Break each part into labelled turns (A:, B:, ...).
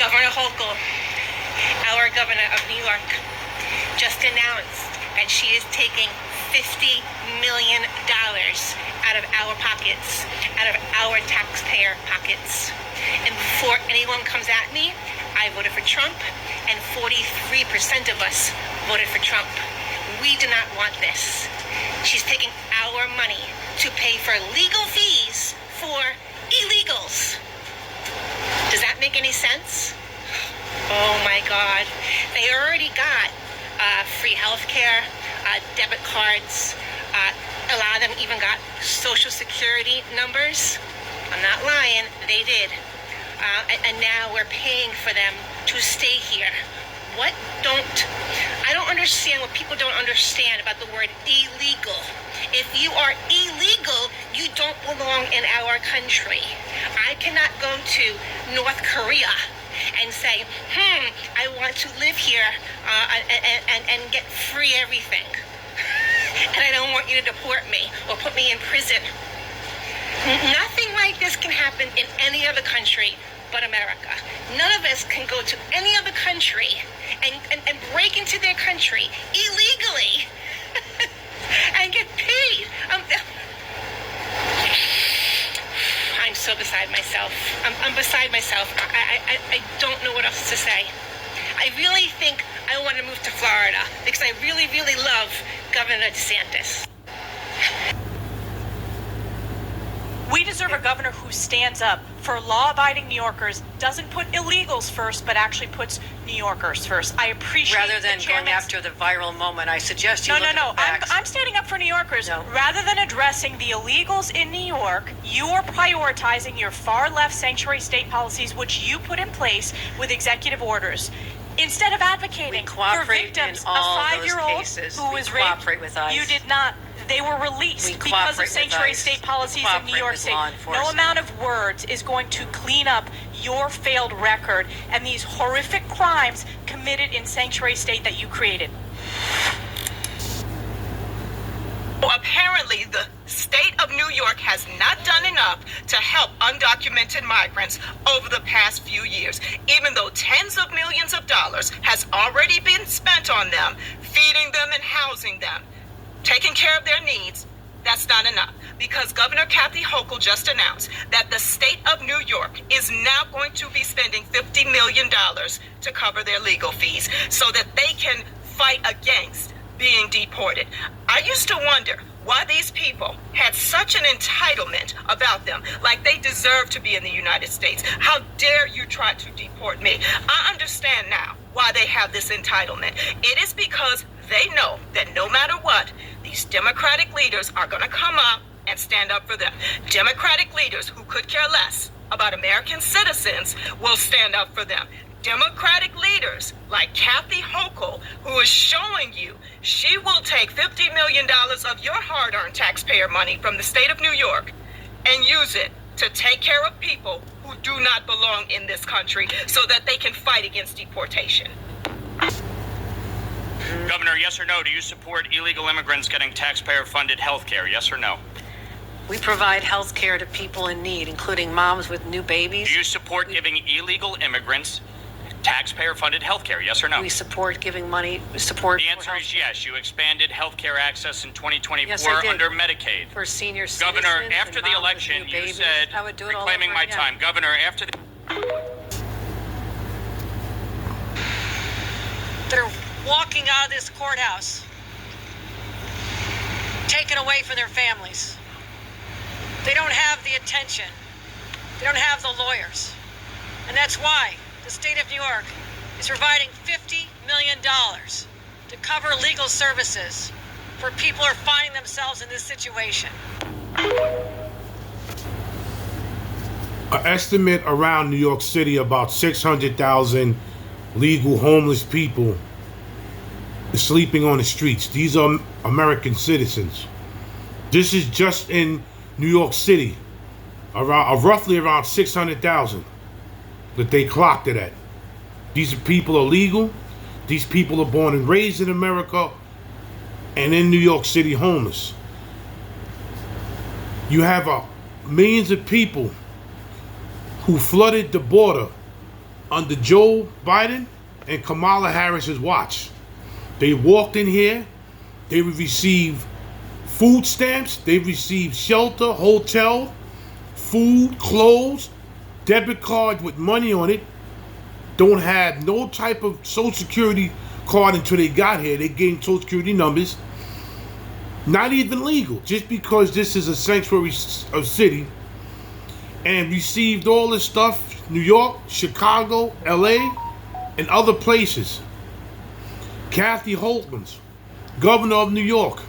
A: Governor Hochul, our governor of New York, just announced that she is taking $50 million out of our pockets, out of our taxpayer pockets. And before anyone comes at me, I voted for Trump, and 43% of us voted for Trump. We do not want this. She's taking our money to pay for legal fees for illegals. Does that make any sense? Oh my God. They already got free health care, debit cards. A lot of them even got social security numbers. I'm not lying, they did. And now we're paying for them to stay here. I don't understand what people don't understand about the word illegal. If you are illegal, you don't belong in our country. I cannot go to North Korea and say, I want to live here and get free everything. And I don't want you to deport me or put me in prison. Nothing like this can happen in any other country but America. None of us can go to any other country and break into their country illegally and get paid. I'm so beside myself. I'm beside myself. I don't know what else to say. I really think I want to move to Florida because I really, really love Governor DeSantis.
B: We deserve a governor who stands up for law-abiding New Yorkers, doesn't put illegals first, but actually puts New Yorkers first. I appreciate
C: rather than going after the viral moment. I suggest you look at the facts.
B: I'm standing up for New Yorkers.
C: No.
B: Rather than addressing the illegals in New York, you are prioritizing your far-left sanctuary state policies, which you put in place with executive orders. Instead of advocating for victims, a 5-year-old who was raped, you did not. They were released because of sanctuary state policies in New York State. No amount of words is going to clean up your failed record and these horrific crimes committed in sanctuary state that you created.
D: Apparently, the state of New York has not done enough to help undocumented migrants over the past few years, even though tens of millions of dollars has already been spent on them, feeding them and housing them, taking care of their needs. That's not enough, because Governor Kathy Hochul just announced that the state of New York is now going to be spending $50 million to cover their legal fees so that they can fight against being deported. I used to wonder why these people had such an entitlement about them, like they deserve to be in the United States. How dare you try to deport me? I understand now why they have this entitlement. It is because they know that no matter what, these Democratic leaders are going to come up and stand up for them. Democratic leaders who could care less about American citizens will stand up for them. Democratic leaders like Kathy Hochul, who is showing you she will take $50 million of your hard-earned taxpayer money from the state of New York and use it to take care of people who do not belong in this country so that they can fight against deportation.
E: Governor, yes or no, do you support illegal immigrants getting taxpayer-funded health care, yes or no?
C: We provide health care to people in need, including moms with new babies.
E: Do you support giving illegal immigrants taxpayer-funded health care, yes or no?
C: We support giving money, support.
E: The answer is yes. You expanded health care access in 2024
C: Yes, I did.
E: under Medicaid.
C: For senior citizens.
E: Governor, after
C: and
E: the
C: moms with
E: election,
C: new
E: you
C: babies.
E: said,
C: I would do it all
E: reclaiming
C: over
E: my
C: again.
E: time. Governor, after the...
F: They're walking out of this courthouse, taken away from their families. They don't have the attention. They don't have the lawyers. And that's why the state of New York is providing $50 million to cover legal services for people who are finding themselves in this situation.
G: An estimate around New York City, about 600,000 legal homeless people sleeping on the streets. These are American citizens. This is just in New York City, roughly around 600,000 that they clocked it at. These people are legal. These people are born and raised in America and in New York City homeless. You have millions of people who flooded the border under Joe Biden and Kamala Harris's watch. They walked in here, they received food stamps, they received shelter, hotel, food, clothes, debit cards with money on it. Don't have no type of Social Security card until they got here. They gained Social Security numbers. Not even legal, just because this is a sanctuary of city, and received all this stuff, New York, Chicago, LA, and other places. Kathy Hochul, governor of New York,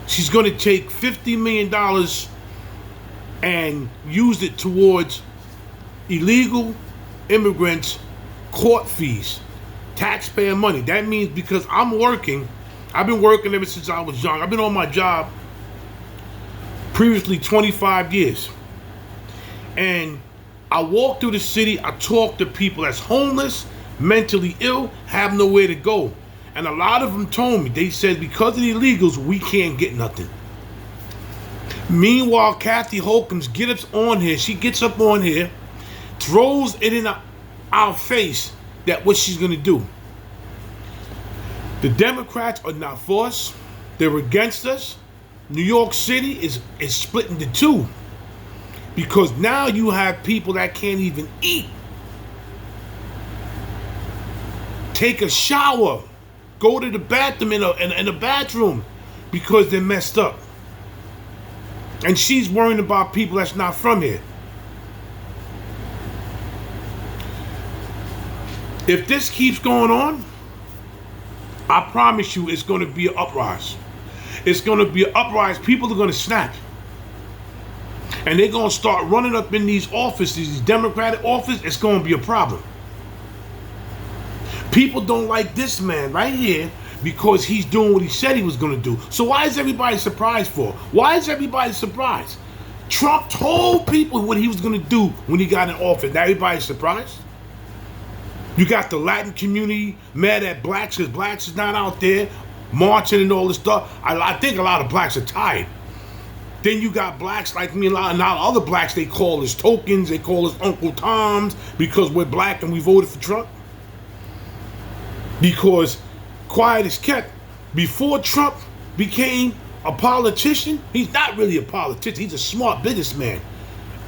G: she's going to take $50 million and use it towards illegal immigrants' court fees, taxpayer money. That means because I'm working, I've been working ever since I was young. I've been on my job previously 25 years. And I walk through the city, I talk to people that's homeless, mentally ill, have nowhere to go. And a lot of them told me, they said because of the illegals, we can't get nothing. Meanwhile, Kathy Hochul gets on here, she gets up on here, throws it in our face that what she's going to do. The Democrats are not for us. They're against us. New York City is split into two. Because now you have people that can't even eat, take a shower, go to the bathroom in a bathroom because they're messed up. And she's worrying about people that's not from here. If this keeps going on, I promise you it's going to be an uprise. It's going to be an uprise. People are going to snap. And they're going to start running up in these offices, these Democratic offices. It's going to be a problem. People don't like this man right here because he's doing what he said he was going to do. So why is everybody surprised for? Why is everybody surprised? Trump told people what he was going to do when he got in office. Now everybody's surprised? You got the Latin community mad at blacks because blacks is not out there marching and all this stuff. I think a lot of blacks are tired. Then you got blacks like me and a lot of other blacks, they call us tokens, they call us Uncle Toms because we're black and we voted for Trump. Because quiet is kept. Before Trump became a politician, he's not really a politician, he's a smart businessman.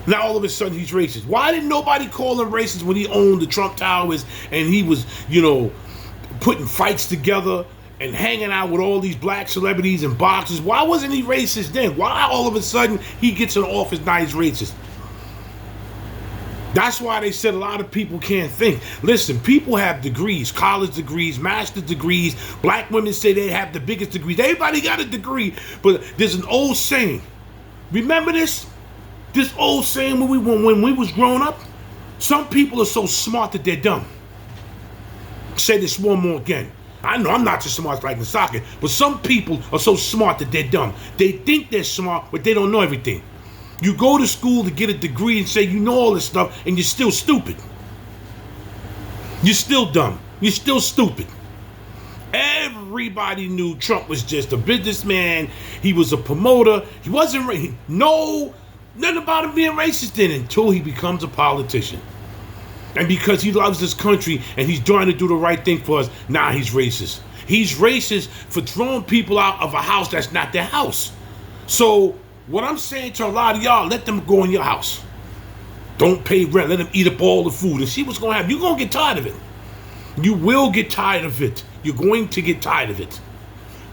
G: Now all of a sudden he's racist. Why didn't nobody call him racist when he owned the Trump Towers and he was, putting fights together and hanging out with all these black celebrities and boxers? Why wasn't he racist then? Why all of a sudden he gets in office now he's racist? That's why they said a lot of people can't think. Listen, people have degrees, college degrees, master's degrees. Black women say they have the biggest degrees. Everybody got a degree, but there's an old saying. Remember this? This old saying when we was growing up? Some people are so smart that they're dumb. Say this one more again. I know I'm not as smart like Nasaka, but some people are so smart that they're dumb. They think they're smart, but they don't know everything. You go to school to get a degree and say you know all this stuff, and you're still stupid. You're still dumb. You're still stupid. Everybody knew Trump was just a businessman. He was a promoter. He wasn't nothing about him being racist then until he becomes a politician. And because he loves this country and he's trying to do the right thing for us, now he's racist. He's racist for throwing people out of a house that's not their house. So what I'm saying to a lot of y'all, let them go in your house. Don't pay rent. Let them eat up all the food and see what's going to happen. You're going to get tired of it. You will get tired of it. You're going to get tired of it.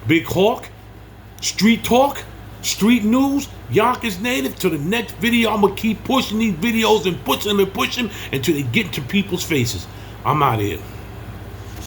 G: Big Hawk, street talk, street news, Yonkers native. To the next video, I'm going to keep pushing these videos and pushing them until they get into people's faces. I'm out of here.